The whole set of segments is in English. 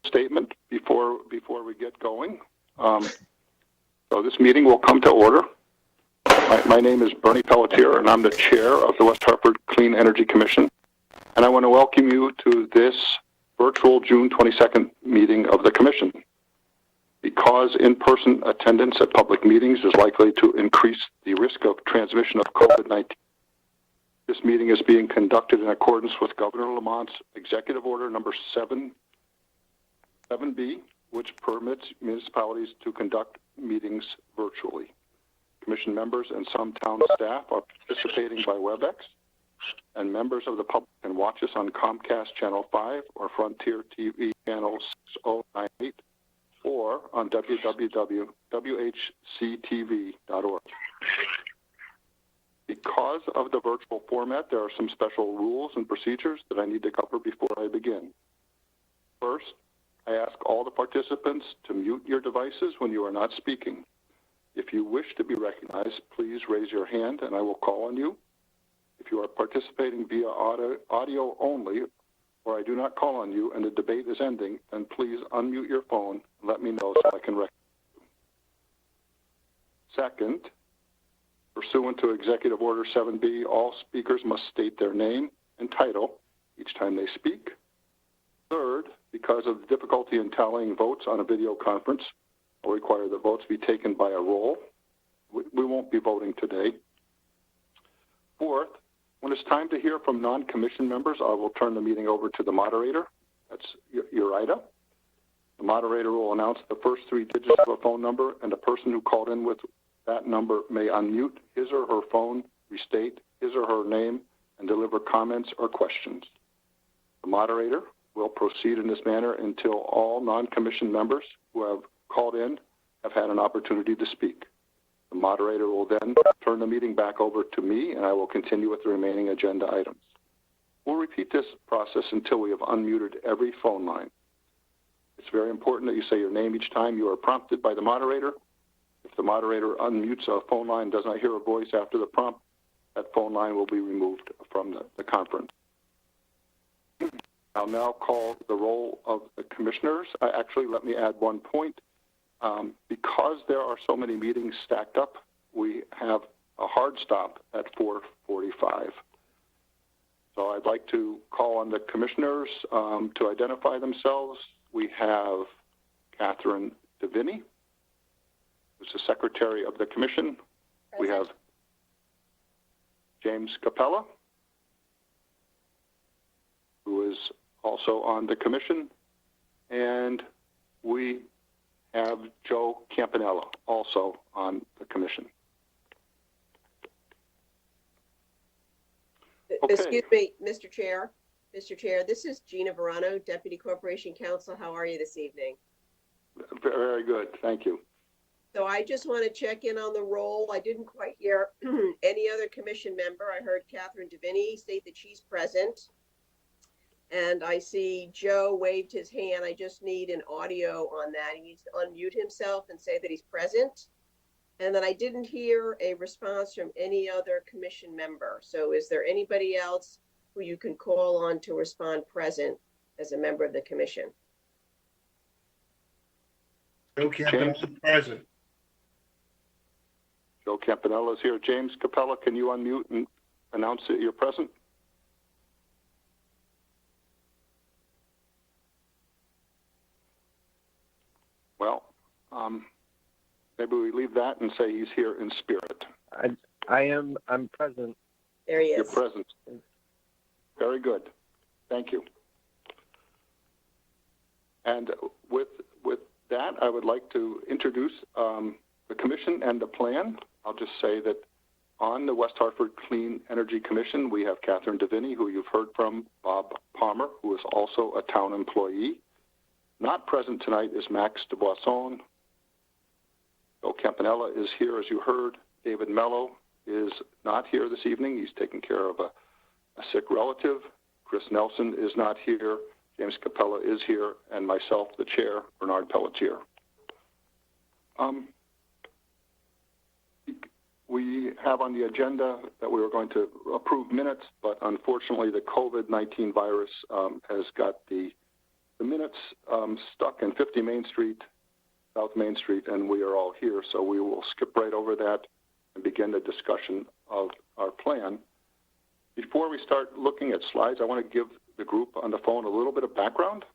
statement before we get going. So this meeting will come to order. My name is Bernie Pelletier, and I'm the chair of the West Hartford Clean Energy Commission. And I want to welcome you to this virtual June 22nd meeting of the Commission. Because in-person attendance at public meetings is likely to increase the risk of transmission of COVID-19, this meeting is being conducted in accordance with Governor Lamont's Executive Order number 7B, which permits municipalities to conduct meetings virtually. Commission members and some town staff are participating by WebEx, and members of the public can watch us on Comcast Channel 5 or Frontier TV Channel 6098 or on www.whctv.org. Because of the virtual format, there are some special rules and procedures that I need to cover before I begin. First, I ask all the participants to mute your devices when you are not speaking. If you wish to be recognized, please raise your hand and I will call on you. If you are participating via audio only, or I do not call on you and the debate is ending, then please unmute your phone and let me know so I can recognize you. Second, pursuant to Executive Order 7B, all speakers must state their name and title each time they speak. Third, because of the difficulty in tallying votes on a video conference, I'll require that votes be taken by a roll. We won't be voting today. Fourth, when it's time to hear from non-commission members, I will turn the meeting over to the moderator. That's Uraida. The moderator will announce the first three digits of a phone number, and the person who called in with that number may unmute his or her phone, restate his or her name, and deliver comments or questions. The moderator will proceed in this manner until all non-commissioned members who have called in have had an opportunity to speak. The moderator will then turn the meeting back over to me, and I will continue with the remaining agenda items. We'll repeat this process until we have unmuted every phone line. It's very important that you say your name each time you are prompted by the moderator. If the moderator unmutes a phone line and does not hear a voice after the prompt, that phone line will be removed from the conference. I'll now call the roll of the commissioners. Actually, let me add one point. Because there are so many meetings stacked up, we have a hard stop at 4:45. So I'd like to call on the commissioners to identify themselves. We have Catherine Diviney, who's the Secretary of the Commission. Present. We have James Capella, who is also on the Commission, and we have Joe Campanella, also on the Commission. Okay. Excuse me, Mr. Chair. Mr. Chair, this is Gina Verano, Deputy Corporation Counsel. How are you this evening? Very good, thank you. So I just want to check in on the roll. I didn't quite hear any other commission member. I heard Catherine Diviney state that she's present. And I see Joe waved his hand. I just need an audio on that. He needs to unmute himself and say that he's present. And then I didn't hear a response from any other commission member. So is there anybody else who you can call on to respond present as a member of the commission? Joe Campanella present. Joe Campanella is here. James Capella, can you unmute and announce that you're present? Well, maybe we leave that and say he's here in spirit. I'm present. There he is. You're present. Very good. Thank you. And with that, I would like to introduce the Commission and the plan. I'll just say that on the West Hartford Clean Energy Commission, we have Catherine Diviney, who you've heard from, Bob Palmer, who is also a town employee. Not present tonight is Max DuBuisson. Joe Campanella is here, as you heard. David Mello is not here this evening. He's taking care of a sick relative. Chris Nelson is not here. James Capella is here, and myself, the chair, Bernard Pelletier. We have on the agenda that we were going to approve minutes, but unfortunately the COVID-19 virus has got the the minutes stuck in 50 Main Street, South Main Street, and we are all here, so we will skip right over that and begin the discussion of our plan. Before we start looking at slides, I want to give the group on the phone a little bit of background.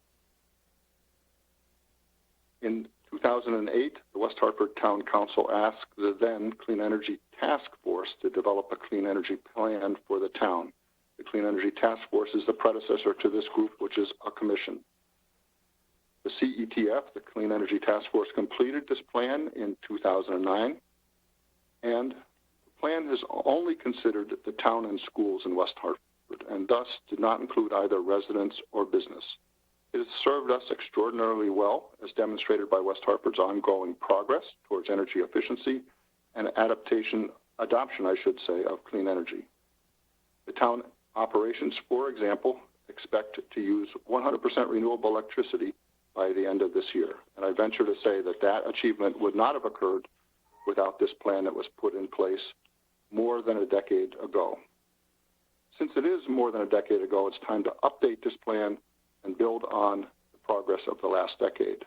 In 2008, the West Hartford Town Council asked the then Clean Energy Task Force to develop a clean energy plan for the town. The Clean Energy Task Force is the predecessor to this group, which is a commission. The CETF, the Clean Energy Task Force, completed this plan in 2009, and the plan has only considered the town and schools in West Hartford, and thus did not include either residents or business. It has served us extraordinarily well, as demonstrated by West Hartford's ongoing progress towards energy efficiency and adoption, I should say, of clean energy. The town operations, for example, expect to use 100% renewable electricity by the end of this year. And I venture to say that that achievement would not have occurred without this plan that was put in place more than a decade ago. Since it is more than a decade ago, it's time to update this plan and build on the progress of the last decade.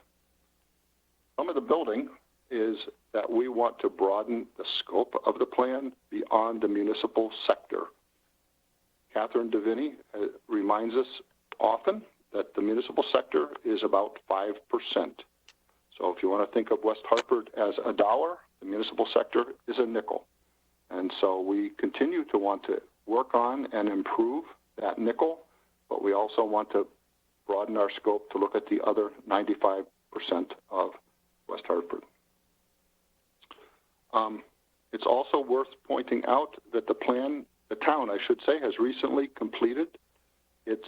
Some of the building is that we want to broaden the scope of the plan beyond the municipal sector. Catherine Diviney reminds us often that the municipal sector is about 5%. So if you want to think of West Hartford as a dollar, the municipal sector is a nickel. And so we continue to want to work on and improve that nickel, but we also want to broaden our scope to look at the other 95% of West Hartford. It's also worth pointing out that the town, I should say, has recently completed its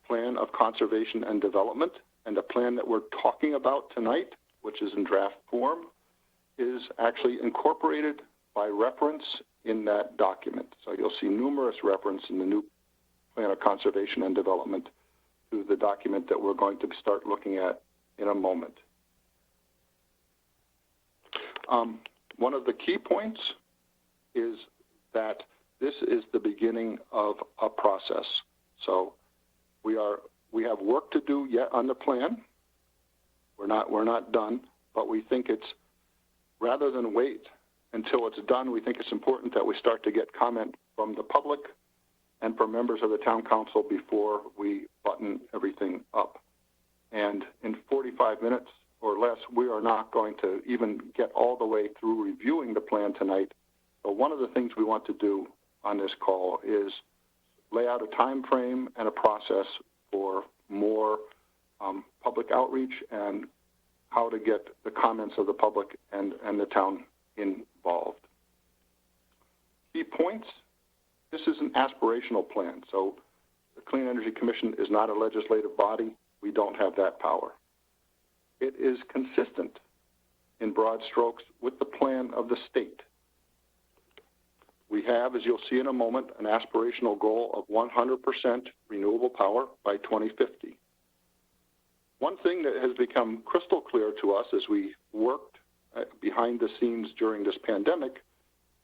plan of conservation and development, and the plan that we're talking about tonight, which is in draft form, is actually incorporated by reference in that document. So you'll see numerous reference in the new plan of conservation and development to the document that we're going to start looking at in a moment. One of the key points is that this is the beginning of a process. So we have work to do yet on the plan. We're not done, but we think it's, rather than wait until it's done, we think it's important that we start to get comment from the public and from members of the town council before we button everything up. And in 45 minutes or less, we are not going to even get all the way through reviewing the plan tonight. So one of the things we want to do on this call is lay out a time frame and a process for more public outreach and how to get the comments of the public and the town involved. Key points: this is an aspirational plan. So the Clean Energy Commission is not a legislative body. We don't have that power. It is consistent in broad strokes with the plan of the state. We have, as you'll see in a moment, an aspirational goal of 100% renewable power by 2050. One thing that has become crystal clear to us as we worked behind the scenes during this pandemic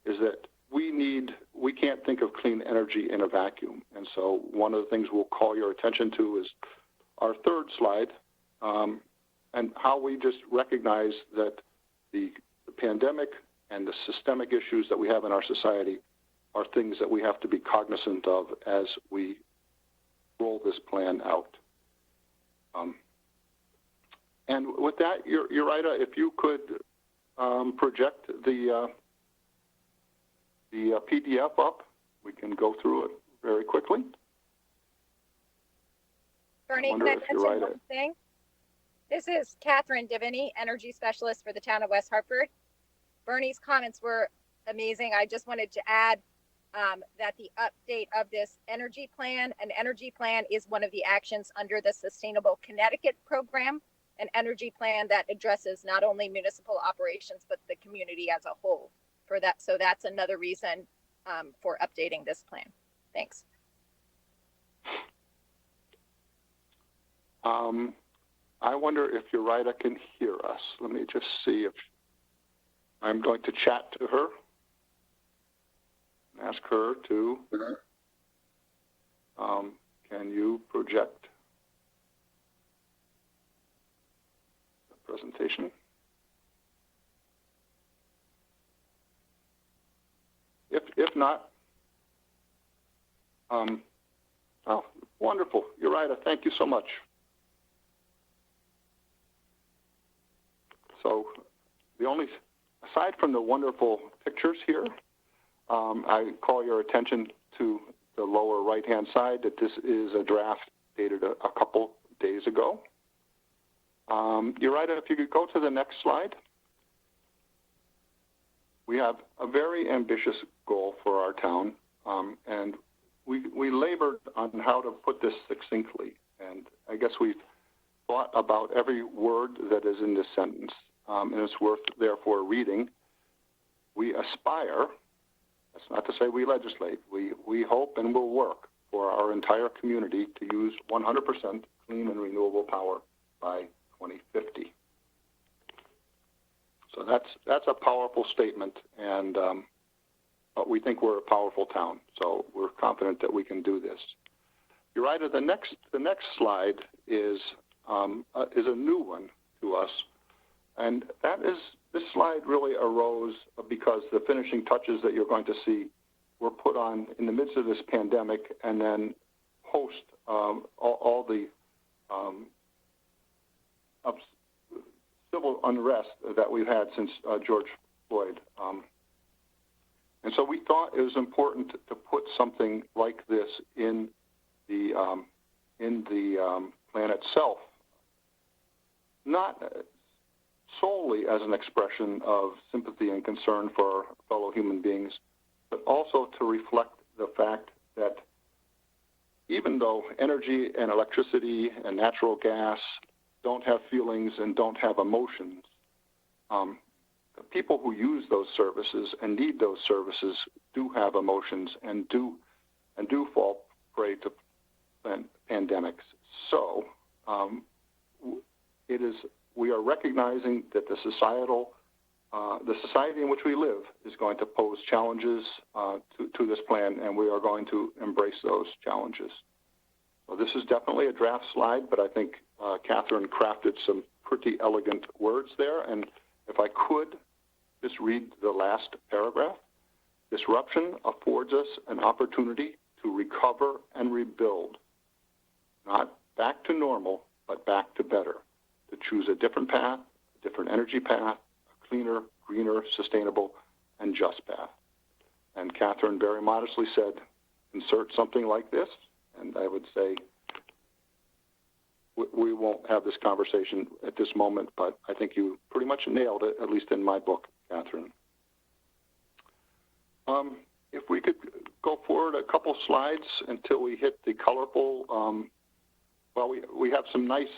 is that we can't think of clean energy in a vacuum. And so one of the things we'll call your attention to is our third slide, and how we just recognize that the pandemic and the systemic issues that we have in our society are things that we have to be cognizant of as we roll this plan out. And with that, Uriah, if you could project the PDF up, we can go through it very quickly. Bernie, can I mention one thing? This is Catherine Diviney, Energy Specialist for the town of West Hartford. Bernie's comments were amazing. I just wanted to add that the update of this energy plan, an energy plan is one of the actions under the Sustainable Connecticut program, an energy plan that addresses not only municipal operations, but the community as a whole for that. So that's another reason for updating this plan. Thanks. I wonder if Uriah can hear us. Let me just see if I'm going to chat to her. Ask her to, can you project presentation. If not, oh, wonderful. Uriah, thank you so much. So aside from the wonderful pictures here, I call your attention to the lower right-hand side that this is a draft dated a couple days ago. Uriah, if you could go to the next slide. We have a very ambitious goal for our town, and we labored on how to put this succinctly, and I guess we've thought about every word that is in this sentence, and it's worth, therefore, reading. We aspire, that's not to say we legislate, we hope and will work for our entire community to use 100% clean and renewable power by 2050. So that's a powerful statement, and but we think we're a powerful town, so we're confident that we can do this. Uriah, the next slide is a new one to us, and this slide really arose because the finishing touches that you're going to see were put on in the midst of this pandemic, and then post all the civil unrest that we've had since George Floyd. And so we thought it was important to put something like this in the plan itself, not solely as an expression of sympathy and concern for our fellow human beings, but also to reflect the fact that even though energy and electricity and natural gas don't have feelings and don't have emotions, the people who use those services and need those services do have emotions and do fall prey to pandemics. So we are recognizing that the society in which we live is going to pose challenges to this plan, and we are going to embrace those challenges. So this is definitely a draft slide, but I think Catherine crafted some pretty elegant words there. And if I could just read the last paragraph. Disruption affords us an opportunity to recover and rebuild, not back to normal, but back to better, to choose a different path, a different energy path, a cleaner, greener, sustainable, and just path. And Catherine very modestly said, insert something like this, and I would say we won't have this conversation at this moment, but I think you pretty much nailed it, at least in my book, Catherine. If we could go forward a couple slides until we hit the colorful, well, we have some nice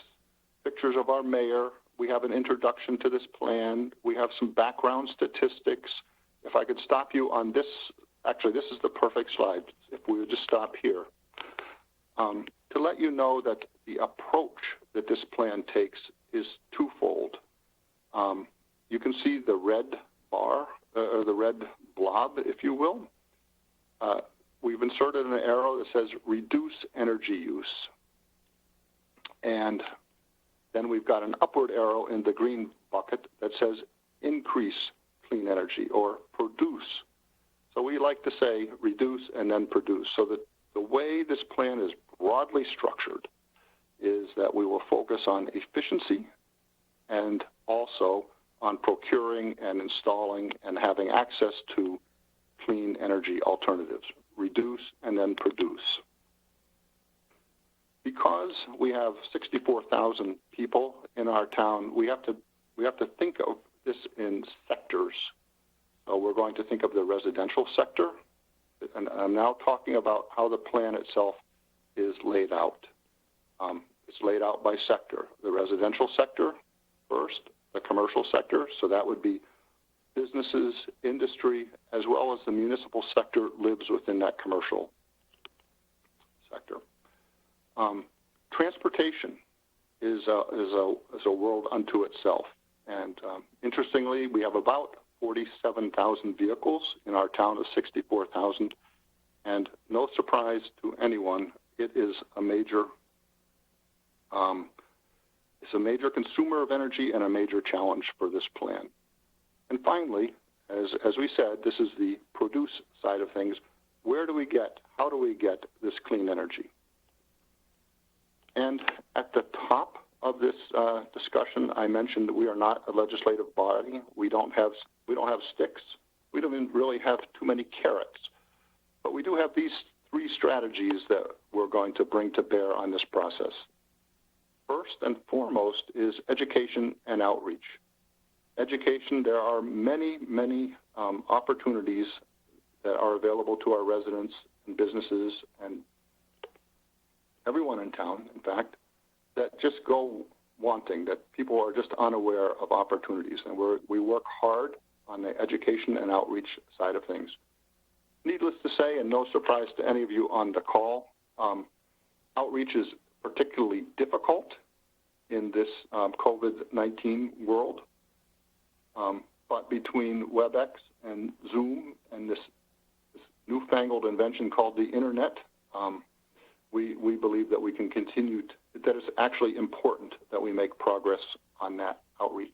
pictures of our mayor. We have an introduction to this plan. We have some background statistics. If I could stop you on this, actually, this is the perfect slide, if we would just stop here. To let you know that the approach that this plan takes is twofold. You can see the red bar, or the red blob, if you will. We've inserted an arrow that says reduce energy use. And then we've got an upward arrow in the green bucket that says increase clean energy or produce. So we like to say reduce and then produce. So that the way this plan is broadly structured is that we will focus on efficiency and also on procuring and installing and having access to clean energy alternatives. Reduce and then produce. Because we have 64,000 people in our town, we have to think of this in sectors. So we're going to think of the residential sector, and I'm now talking about how the plan itself is laid out. It's laid out by sector. The residential sector first, the commercial sector, so that would be businesses, industry, as well as the municipal sector lives within that commercial sector. Transportation is a world unto itself. And interestingly, we have about 47,000 vehicles in our town of 64,000. And no surprise to anyone, it is a major is a major consumer of energy and a major challenge for this plan. And finally, as we said, this is the produce side of things. How do we get this clean energy? And at the top of this discussion, I mentioned that we are not a legislative body. We don't have sticks. We don't even really have too many carrots. But we do have these three strategies that we're going to bring to bear on this process. First and foremost is education and outreach. Education, there are many, many opportunities that are available to our residents and businesses and everyone in town, in fact, that just go wanting, that people are just unaware of opportunities. And we work hard on the education and outreach side of things. Needless to say, and no surprise to any of you on the call, outreach is particularly difficult in this COVID-19 world. But between WebEx and Zoom and this newfangled invention called the Internet, we believe that we can continue, that it's actually important that we make progress on that outreach.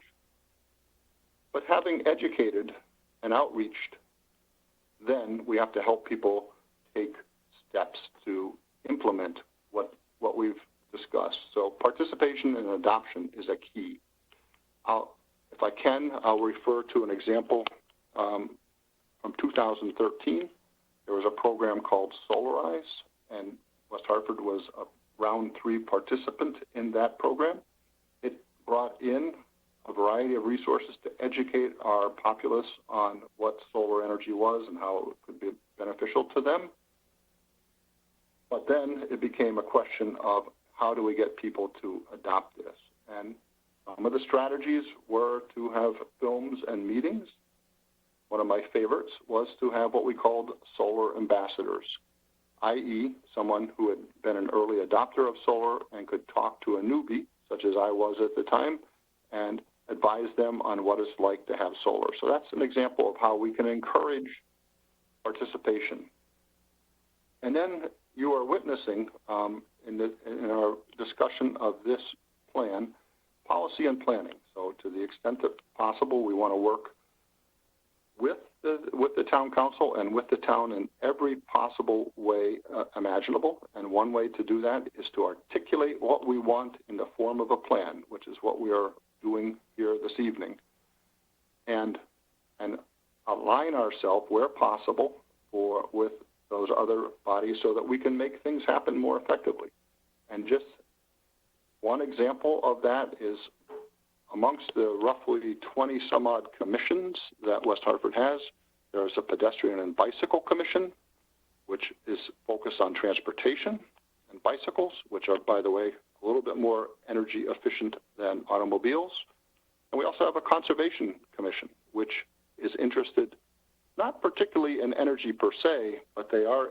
But having educated and outreached, then we have to help people take steps to implement what we've discussed. So participation and adoption is a key. If I can, I'll refer to an example from 2013. There was a program called Solarize, and West Hartford was a round 3 participant in that program. It brought in a variety of resources to educate our populace on what solar energy was and how it could be beneficial to them. But then it became a question of how do we get people to adopt this? And some of the strategies were to have films and meetings. One of my favorites was to have what we called solar ambassadors, i.e. someone who had been an early adopter of solar and could talk to a newbie, such as I was at the time, and advise them on what it's like to have solar. So that's an example of how we can encourage participation. And then you are witnessing in our discussion of this plan, policy and planning. So to the extent that possible, we want to work with the town council and with the town in every possible way imaginable. And one way to do that is to articulate what we want in the form of a plan, which is what we are doing here this evening, and align ourselves where possible with those other bodies so that we can make things happen more effectively. And just one example of that is amongst the roughly 20 some odd commissions that West Hartford has, there is a pedestrian and bicycle commission, which is focused on transportation and bicycles, which are, by the way, a little bit more energy efficient than automobiles. And we also have a conservation commission, which is interested not particularly in energy per se, but they are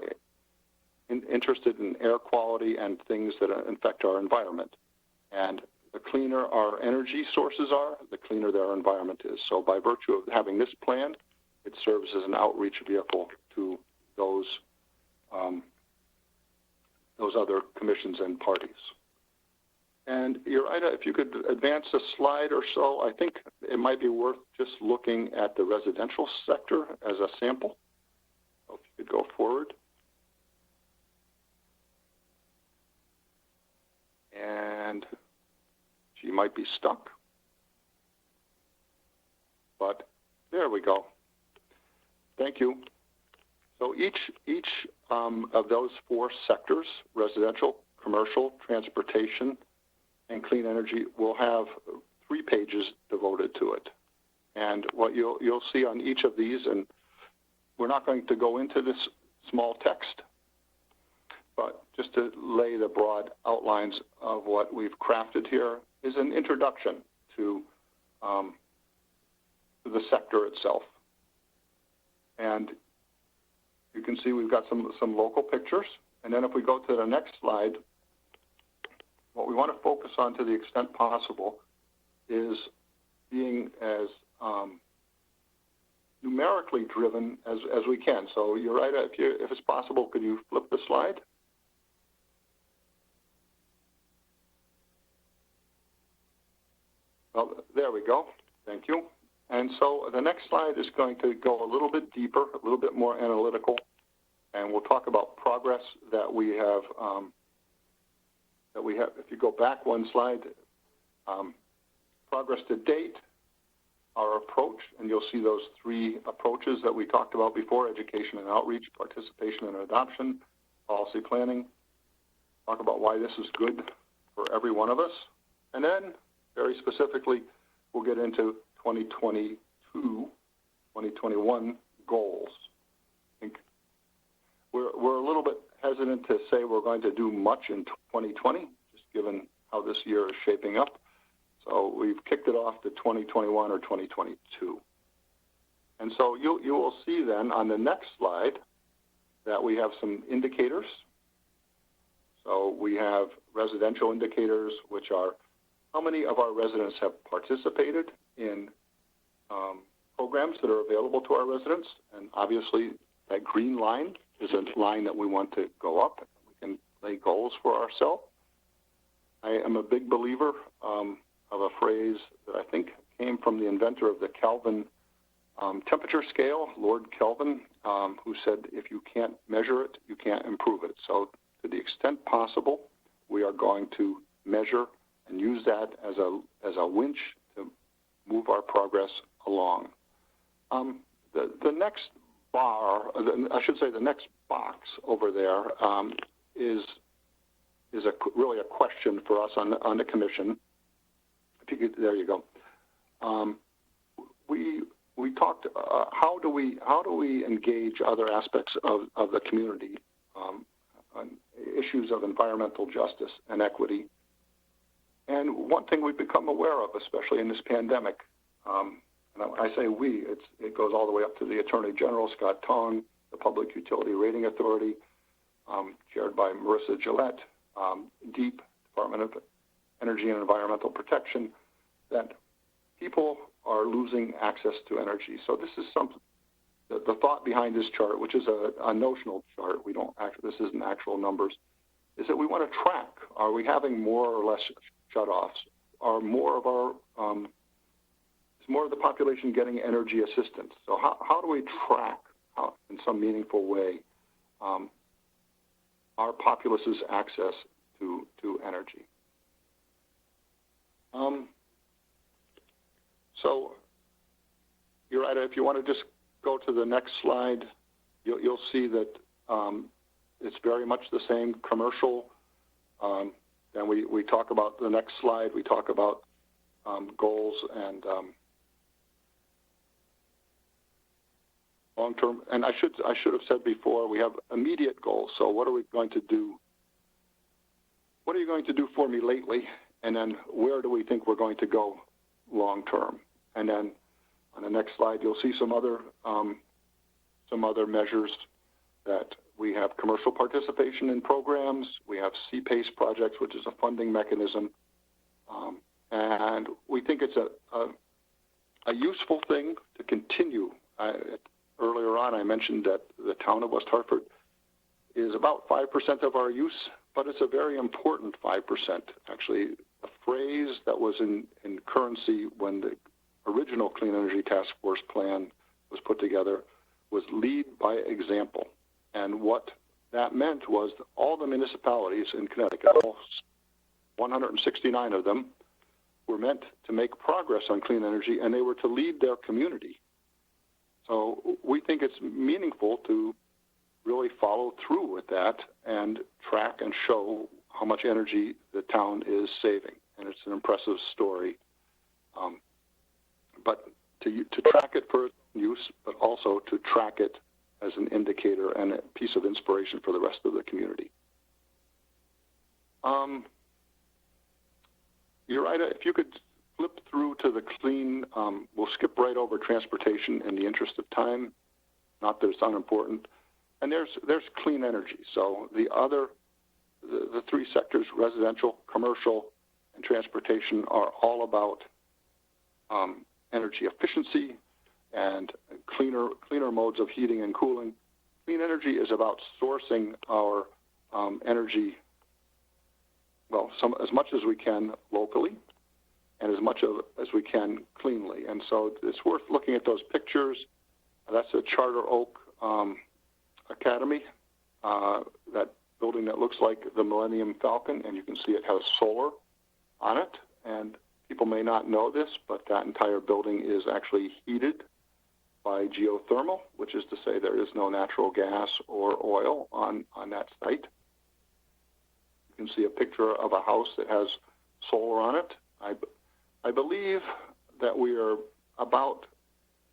interested in air quality and things that affect our environment. And the cleaner our energy sources are, the cleaner their environment is. So by virtue of having this plan, it serves as an outreach vehicle to those other commissions and parties. And Iraida, if you could advance a slide or so, I think it might be worth just looking at the residential sector as a sample. So if you could go forward. And she might be stuck. But there we go. Thank you. So each of those 4 sectors, residential, commercial, transportation, and clean energy, will have 3 pages devoted to it. And what you'll see on each of these, and we're not going to go into this small text, but just to lay the broad outlines of what we've crafted here is an introduction to the sector itself. And you can see we've got some local pictures. And then if we go to the next slide, what we want to focus on to the extent possible is being as numerically driven as we can. So Iraida, if it's possible, could you flip the slide? go. Thank you. And so the next slide is going to go a little bit deeper, a little bit more analytical, and we'll talk about progress that we have. If you go back one slide, progress to date, our approach, and you'll see those three approaches that we talked about before: education and outreach, participation and adoption, policy planning. Talk about why this is good for every one of us, and then very specifically, we'll get into 2022, 2021 goals. I think we're a little bit hesitant to say we're going to do much in 2020, just given how this year is shaping up. So we've kicked it off to 2021 or 2022. And so you will see then on the next slide that we have some indicators. So we have residential indicators, which are how many of our residents have participated in programs that are available to our residents. And obviously that green line is a line that we want to go up. We can lay goals for ourselves. I am a big believer of a phrase that I think came from the inventor of the Kelvin temperature scale, Lord Kelvin, who said, if you can't measure it, you can't improve it. So to the extent possible, we are going to measure and use that as a winch to move our progress along. The next bar, I should say the next box over there is really a question for us on the commission. If you could, there you go. We talked how do we engage other aspects of the community on issues of environmental justice and equity. And one thing we've become aware of, especially in this pandemic, and I say we, it goes all the way up to the Attorney General, Scott Tong, the Public Utility Rating Authority, chaired by Marissa Gillette, DEEP, Department of Energy and Environmental Protection, that people are losing access to energy. So this is something, the thought behind this chart, which is a notional chart, this isn't actual numbers, is that we want to track, are we having more or less shutoffs? Are more of our, is more of the population getting energy assistance? So how do we track in some meaningful way our populace's access to energy? So, Uriah, if you want to just go to the next slide, you'll see that it's very much the same commercial. Then we talk about the next slide. We talk about goals and long-term. And I should have said before, we have immediate goals. So what are we going to do? What are you going to do for me lately? And then where do we think we're going to go long-term? And then on the next slide, you'll see some other measures that we have: commercial participation in programs. We have CPACE projects, which is a funding mechanism. And we think it's a useful thing to continue. Earlier on, I mentioned that the town of West Hartford is about 5% of our use, but it's a very important 5%. Actually, a phrase that was in currency when the original Clean Energy Task Force plan was put together was lead by example. And what that meant was that all the municipalities in Connecticut, 169 of them, were meant to make progress on clean energy, and they were to lead their community. So we think it's meaningful to really follow through with that and track and show how much energy the town is saving. And it's an impressive story. But to track it for use, but also to track it as an indicator and a piece of inspiration for the rest of the community. Uriah, if you could flip through to the clean, we'll skip right over transportation in the interest of time, not that it's unimportant. And there's clean energy. So the three sectors, residential, commercial, and transportation, are all about energy efficiency and cleaner modes of heating and cooling. Clean energy is about sourcing our energy, well, as much as we can locally. and as much of as we can cleanly. And so it's worth looking at those pictures. That's a Charter Oak Academy, that building that looks like the Millennium Falcon, and you can see it has solar on it. And people may not know this, but that entire building is actually heated by geothermal, which is to say there is no natural gas or oil on that site. You can see a picture of a house that has solar on it. I believe that we are about,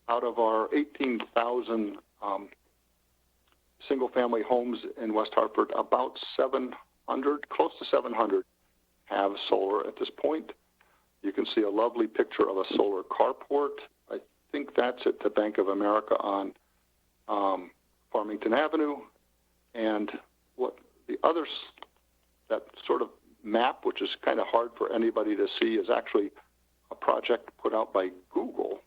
out of our 18,000 single-family homes in West Hartford, about 700, close to 700, have solar at this point. You can see a lovely picture of a solar carport. I think that's at the Bank of America on Farmington Avenue. And what the others, that sort of map, which is kind of hard for anybody to see, is actually a project put out by Google.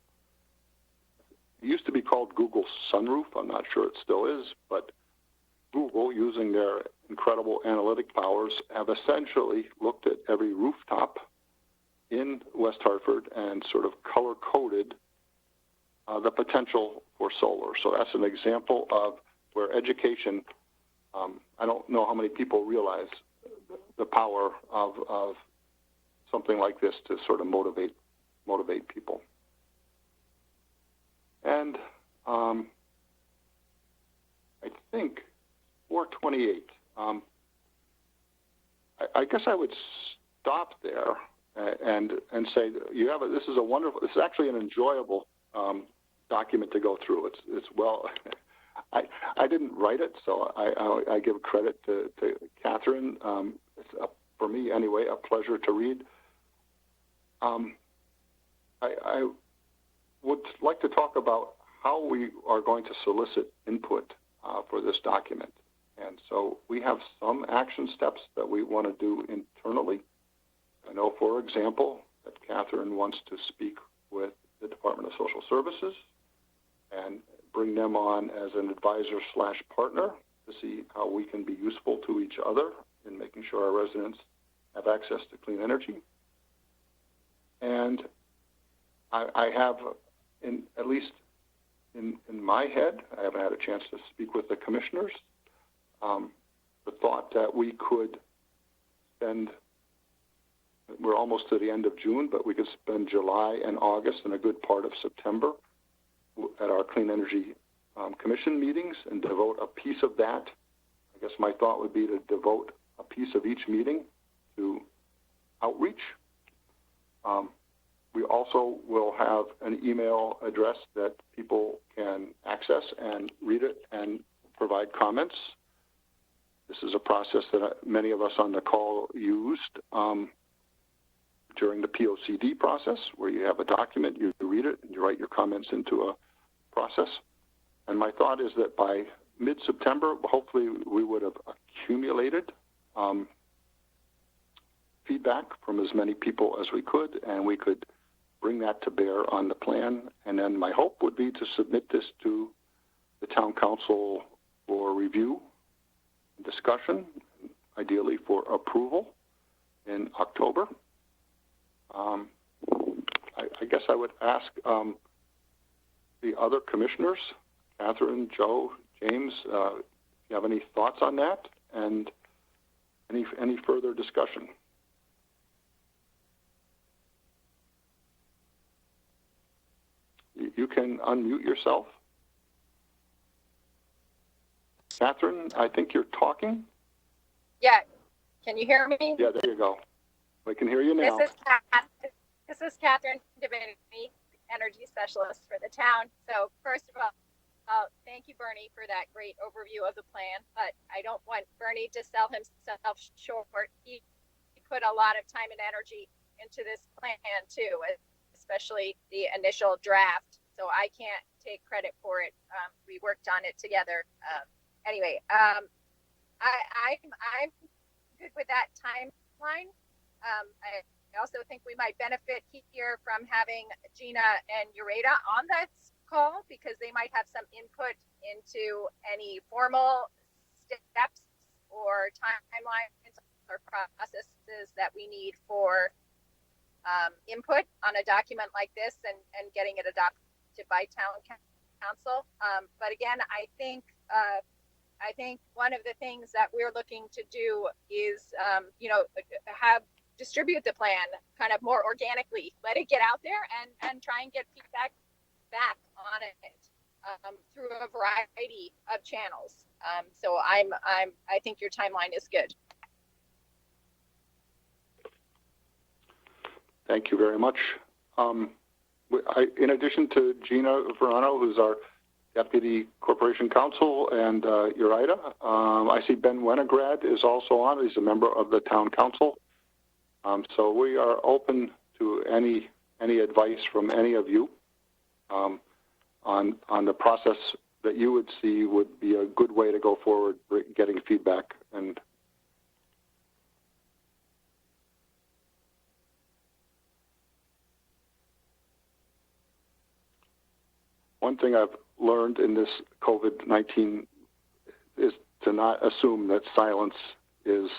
It used to be called Google Sunroof. I'm not sure it still is, but Google, using their incredible analytic powers, have essentially looked at every rooftop in West Hartford and sort of color-coded the potential for solar. So that's an example of where education, I don't know how many people realize the power of something like this to sort of motivate people. And I think 428. I guess I would stop there and say you have this is a wonderful. This is actually an enjoyable document to go through. It's well. I didn't write it, so I give credit to Catherine. It's for me anyway a pleasure to read. I would like to talk about how we are going to solicit input for this document. And so we have some action steps that we want to do internally. I know, for example, that Catherine wants to speak with the Department of Social Services and bring them on as an advisor/partner to see how we can be useful to each other in making sure our residents have access to clean energy. And I have, at least in my head, I haven't had a chance to speak with the commissioners, the thought that we could spend, we're almost to the end of June, but we could spend July and August and a good part of September at our Clean Energy Commission meetings and devote a piece of that. I guess my thought would be to devote a piece of each meeting to outreach. We also will have an email address that people can access and read it and provide comments. This is a process that many of us on the call used during the POCD process, where you have a document, you read it, and you write your comments into a process. And my thought is that by mid-September, hopefully we would have accumulated feedback from as many people as we could, and we could bring that to bear on the plan. And then my hope would be to submit this to the town council for review and discussion, ideally for approval in October. I guess I would ask the other commissioners, Catherine, Joe, James, if you have any thoughts on that and any further discussion. You can unmute yourself. Catherine, I think you're talking. Yeah. Can you hear me? Yeah, there you go. We can hear you now. This is Catherine Diviney, Energy Specialist for the town. So first of all, thank you, Bernie, for that great overview of the plan. But I don't want Bernie to sell himself short. He put a lot of time and energy into this plan too, especially the initial draft. So I can't take credit for it. We worked on it together. Anyway, I'm good with that timeline. I also think we might benefit here from having Gina and Ureta on this call because they might have some input into any formal steps or timelines or processes that we need for input on a document like this and getting it adopted by town council. But again, I think one of the things that we're looking to do is, distribute the plan kind of more organically, let it get out there and try and get feedback back on it through a variety of channels. So I think your timeline is good. Thank you very much. In addition to Gina Verano, who's our Deputy Corporation Counsel, and Uraida, I see Ben Wenograd is also on. He's a member of the Town Council. So we are open to any advice from any of you on the process that you would see would be a good way to go forward, getting feedback. And one thing I've learned in this COVID-19 is to not assume that silence is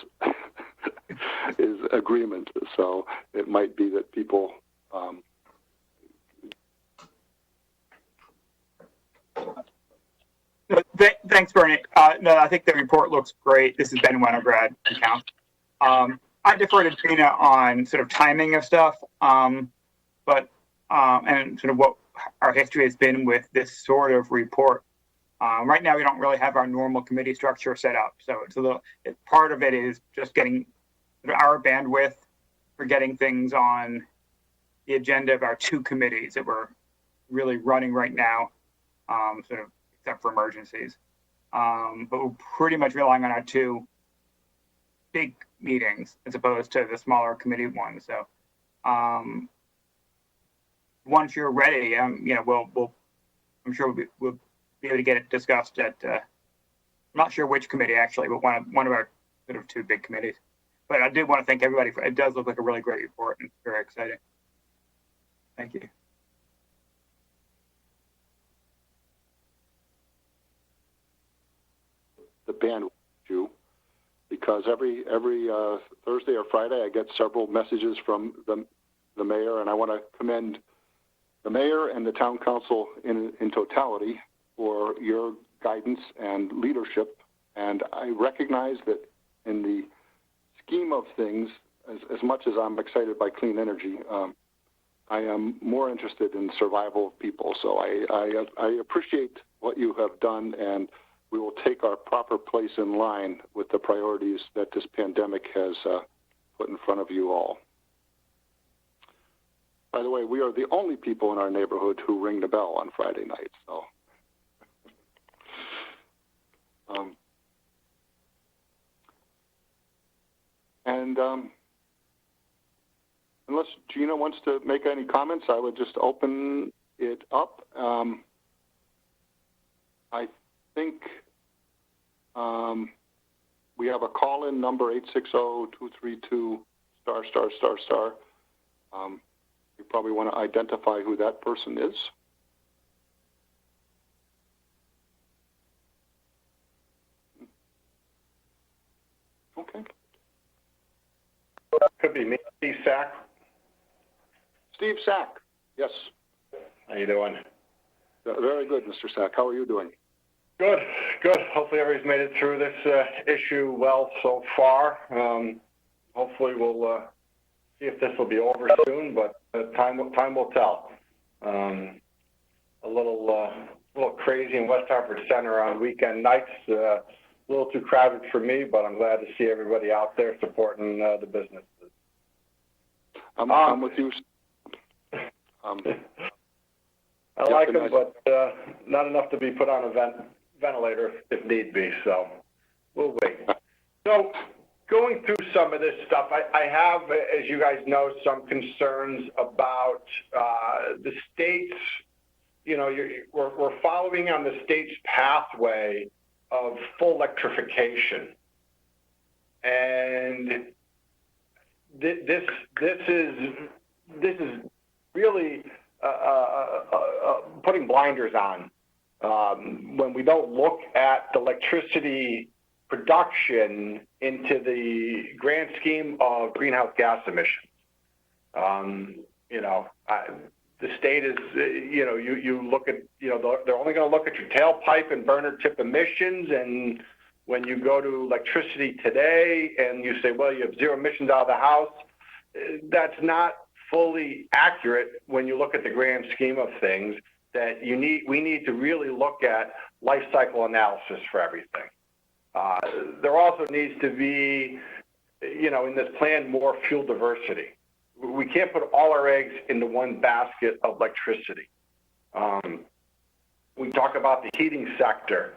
is agreement. So it might be that people Thanks, Bernie. No, I think the report looks great. This is Ben Wenograd, account. I defer to Gina on sort of timing of stuff, and sort of what our history has been with this sort of report. Right now, we don't really have our normal committee structure set up, so it's a little. Part of it is just getting our bandwidth for getting things on the agenda of our two committees that we're really running right now, sort of except for emergencies. But we're pretty much relying on our two big meetings as opposed to the smaller committee ones. So once you're ready, we'll I'm sure we'll be able to get it discussed at. I'm not sure which committee actually, but one of our sort of two big committees. But I do want to thank everybody for it. Does look like a really great report and it's very exciting. Thank you. the bandwidth issue, because every Thursday or Friday I get several messages from the mayor, and I want to commend the mayor and the town council in totality for your guidance and leadership. And I recognize that in the scheme of things, as much as I'm excited by clean energy, I am more interested in survival of people. So I appreciate what you have done, and we will take our proper place in line with the priorities that this pandemic has put in front of you all. By the way, we are the only people in our neighborhood who ring the bell on Friday night. So, unless Gina wants to make any comments, I would just open it up. I think we have a call-in number 860-232****. You probably want to identify who that person is. Okay. Could be me, Steve Sack. Steve Sack, yes. How you doing? Very good, Mr. Sack. How are you doing? Good, good. Hopefully everybody's made it through this issue well so far. Hopefully we'll see if this will be over soon, but time will tell. A little crazy in West Hartford Center on weekend nights. A little too crowded for me, but I'm glad to see everybody out there supporting the businesses. I'm with you. I like them, but not enough to be put on a ventilator if need be, so we'll wait. So going through some of this stuff, I have, as you guys know, some concerns about the state's, we're following on the state's pathway of full electrification. And this is really putting blinders on when we don't look at the electricity production into the grand scheme of greenhouse gas emissions. The state is, you look at, they're only going to look at your tailpipe and burner tip emissions. And when you go to electricity today and you say, well, you have zero emissions out of the house, that's not fully accurate when you look at the grand scheme of things. That we need to really look at life cycle analysis for everything. There also needs to be, in this plan, more fuel diversity. We can't put all our eggs into one basket of electricity. We talk about the heating sector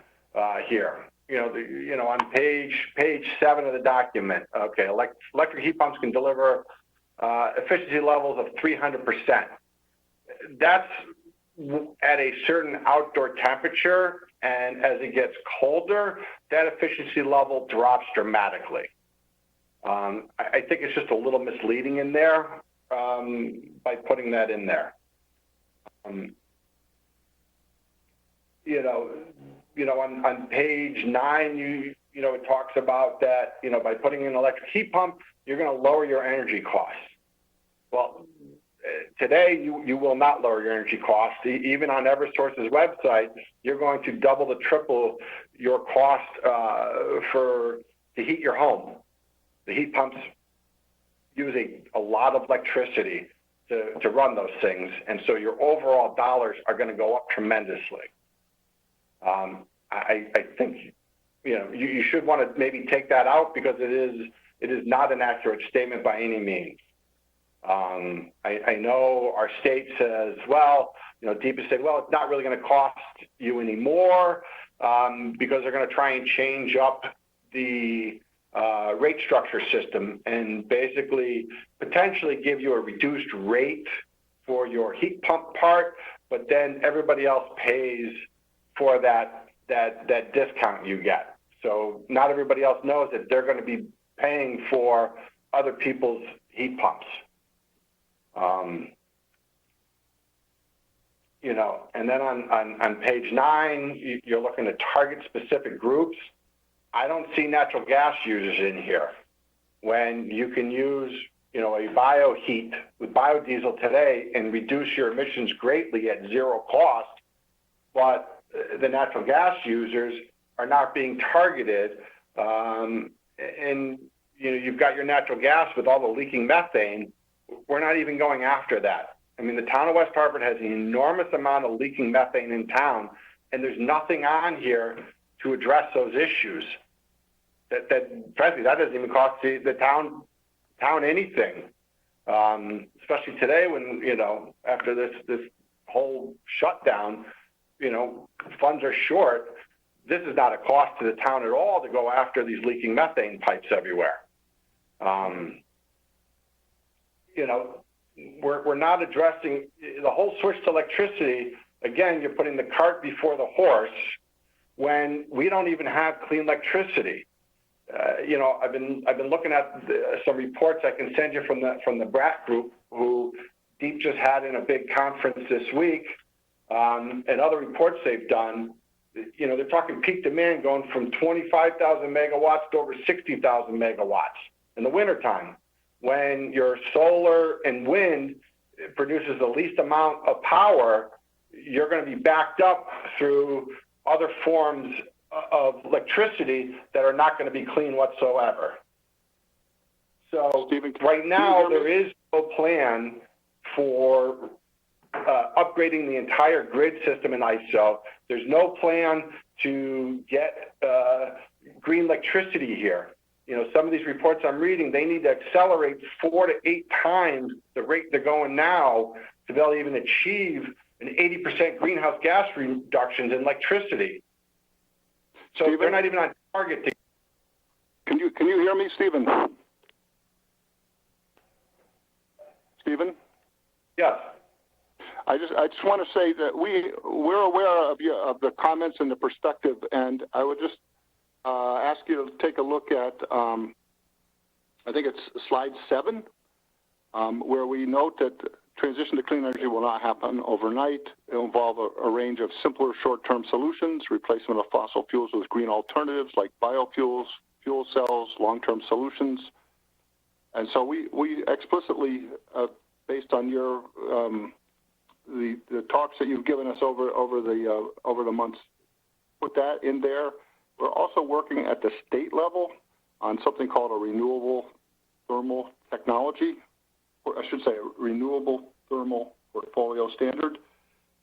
here. On page 7 of the document. Okay, electric heat pumps can deliver efficiency levels of 300%. That's at a certain outdoor temperature, and as it gets colder, that efficiency level drops dramatically. I think it's just a little misleading in there by putting that in there. On page 9, it talks about that, by putting in an electric heat pump, you're going to lower your energy costs. Well, today you will not lower your energy costs. Even on Eversource's website, you're going to double to triple your cost to heat your home. The heat pumps use a lot of electricity to run those things, and so your overall dollars are going to go up tremendously. I think you should want to maybe take that out because it is not an accurate statement by any means. I know our state says, well, DeepUs said, well, it's not really going to cost you anymore because they're going to try and change up the rate structure system and basically potentially give you a reduced rate for your heat pump part, but then everybody else pays for that discount you get. So not everybody else knows that they're going to be paying for other people's heat pumps. And then on page 9, you're looking at target specific groups. I don't see natural gas users in here when you can use, a bioheat with biodiesel today and reduce your emissions greatly at zero cost, but the natural gas users are not being targeted. And, you've got your natural gas with all the leaking methane. We're not even going after that. I mean, the town of West Hartford has an enormous amount of leaking methane in town, and there's nothing on here to address those issues. That frankly, that doesn't even cost the town anything. Especially today when, after this whole shutdown, funds are short. This is not a cost to the town at all to go after these leaking methane pipes everywhere. We're not addressing the whole switch to electricity. Again, you're putting the cart before the horse when we don't even have clean electricity. I've been looking at some reports I can send you from the BRAT group, who Deep just had in a big conference this week, and other reports they've done. They're talking peak demand going from 25,000 megawatts to over 60,000 megawatts in the wintertime, when your solar and wind produces the least amount of power. You're going to be backed up through other forms of electricity that are not going to be clean whatsoever. So Stephen, right now there is no plan for upgrading the entire grid system in ISO. There's no plan to get green electricity here. Some of these reports I'm reading, they need to accelerate 4 to 8 times the rate they're going now to be able to even achieve an 80% greenhouse gas reductions in electricity. So Stephen, they're not even on target. Can you hear me, Stephen? Stephen? Yes. I just want to say that we're aware of the comments and the perspective, and I would just ask you to take a look at I think it's slide 7, where we note that transition to clean energy will not happen overnight. It will involve a range of simpler short-term solutions, replacement of fossil fuels with green alternatives like biofuels, fuel cells, long-term solutions. And so we explicitly based on your the talks that you've given us over the months. Put that in there. We're also working at the state level on something called a renewable thermal technology, or I should say a renewable thermal portfolio standard,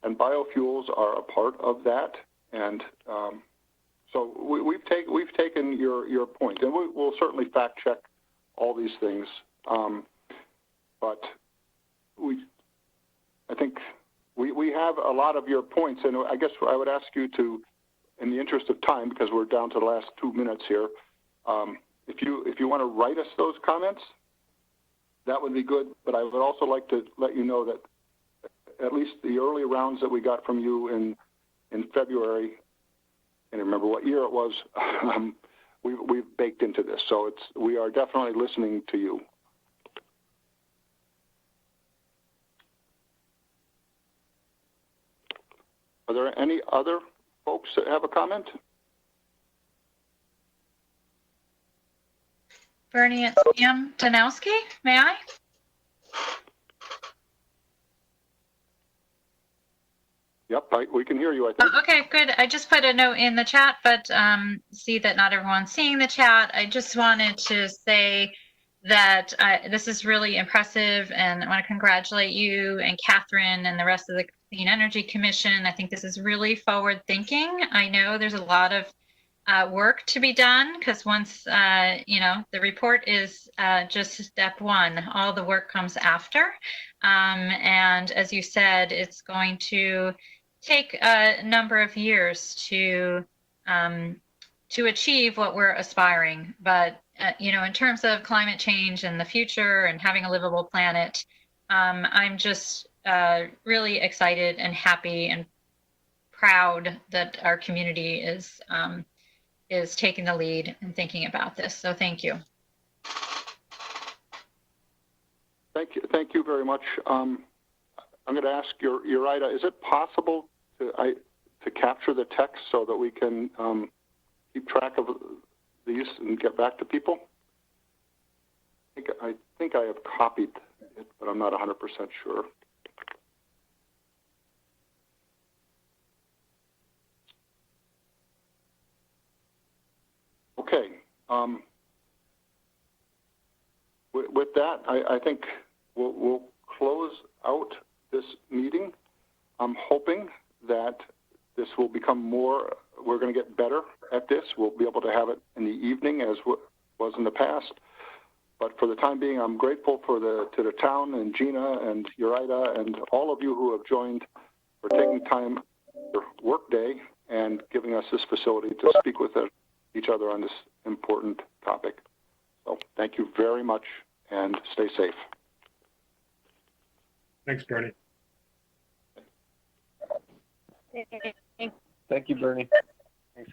and biofuels are a part of that. And so we've taken your point, and we'll certainly fact check all these things. But I think we have a lot of your points, and I guess I would ask you to, in the interest of time, because we're down to the last 2 minutes here, if you want to write us those comments, that would be good. But I would also like to let you know that at least the early rounds that we got from you in February, I can't remember what year it was, we've baked into this. So we are definitely listening to you. Are there any other folks that have a comment? Bernie, it's Pam Danowski. May I? Yep, we can hear you, I think. Okay, good. I just put a note in the chat, but see that not everyone's seeing the chat. I just wanted to say that this is really impressive, and I want to congratulate you and Catherine and the rest of the Clean Energy Commission. I think this is really forward thinking. I know there's a lot of work to be done, because once the report is just step one, all the work comes after. And as you said, it's going to take a number of years to achieve what we're aspiring. But in terms of climate change and the future and having a livable planet, I'm just really excited and happy and proud that our community is taking the lead and thinking about this. So thank you. Thank you very much. I'm going to ask Uriah, is it possible to capture the text so that we can keep track of these and get back to people? I think I have copied it, but I'm not 100% sure. Okay. With that, I think we'll close out this meeting. I'm hoping that this will become more, we're going to get better at this. We'll be able to have it in the evening as was in the past. But for the time being, I'm grateful to the town and Gina and Uriah and all of you who have joined for taking time for work day and giving us this facility to speak with each other on this important topic. So thank you very much and stay safe. Thanks, Bernie. Thank you, Bernie. Thanks.